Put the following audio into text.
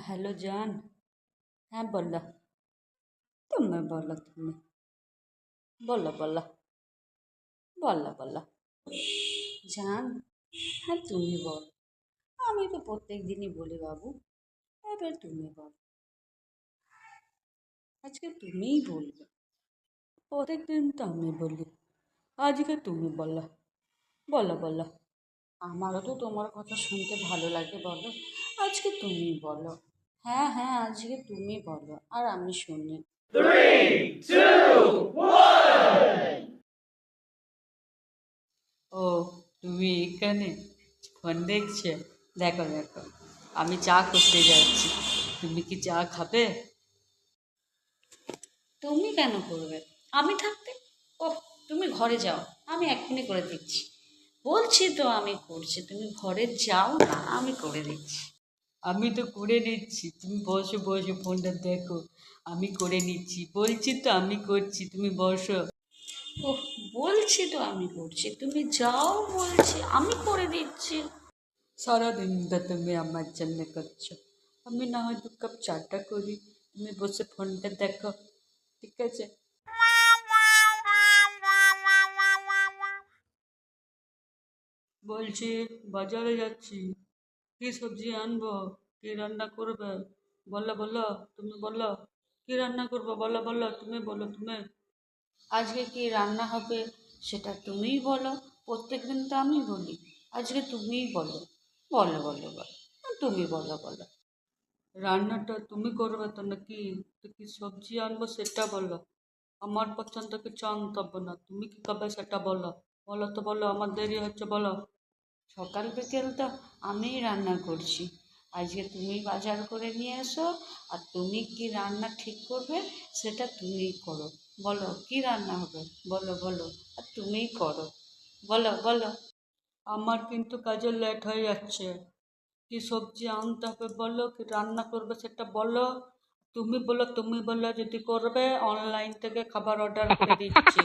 Hello जान। हाँ बोलो। तुम्हें बोलो तुम्हें। बोलो बोलो। बोलो बोलो। জান, হ্যাঁ তুমি বল। আমি তো প্রত্যেক দিনই বলি বাবু, এবার তুমি বল। আজকে তুমিই বলবে। প্রত্যেক দিন তো আমি বলি, আজকে তুমি বলো। বলো বলো। আমারও তো তোমার কথা শুনতে ভালো লাগে, বলো। আজকে তুমি বলো। হ্যাঁ হ্যাঁ, আজকে তুমি বলো আর আমি শুনি। 3, 2, 1. ও, তুমি এখানে ফোন দেখছো? দেখো দেখো, আমি চা করতে যাচ্ছি। তুমি কি চা খাবে? তুমি কেন করবে? আমি থাকতে। ও, তুমি ঘরে যাও, আমি এক্ষুনি করে দিচ্ছি। বলছি তো আমি করছি, তুমি ঘরে যাও না, আমি করে দিচ্ছি। আমি তো করে নিচ্ছি, তুমি বসো বসো, ফোনটা দেখো। আমি করে নিচ্ছি, বলছি তো আমি করছি, তুমি বসো। ও, বলছি তো আমি করছি, তুমি যাও বলছি, আমি করে দিচ্ছি। সারাদিন তো তুমি আমার জন্য করছো, আমি না হয় 2 কাপ চাটা করি, তুমি বসে ফোনটা দেখো, ঠিক আছে? বলছি বাজারে যাচ্ছি, কি সবজি আনবো, কি রান্না করবে? বলো বলো, তুমি বলো। কি রান্না করবো বলো বলো, তুমি বলো তুমি। আজকে কি রান্না হবে সেটা তুমিই বলো। প্রত্যেক দিন তো আমি বলি, আজকে তুমিই বলো। বলো বলো বলো, তুমি বলো বলো। রান্নাটা তুমি করবে তো নাকি? তো কি সবজি আনবো সেটা বলো। আমার পছন্দ কিছু আনতে হবে না, তুমি কি খাবে সেটা বলো। বলো তো বলো, আমার দেরি হচ্ছে, বলো। সকাল বিকেল তো আমিই রান্না করছি, আজকে তুমি বাজার করে নিয়ে এসো, আর তুমি কি রান্না ঠিক করবে সেটা তুমিই করো। বলো কি রান্না হবে, বলো বলো, আর তুমিই করো। বলো বলো। আমার কিন্তু কাজে লেট হয়ে যাচ্ছে, কি সবজি আনতে হবে বলো, কি রান্না করবে সেটা বলো। তুমি বলো, তুমি বলো, যদি করবে অনলাইন থেকে খাবার অর্ডার করে দিচ্ছি।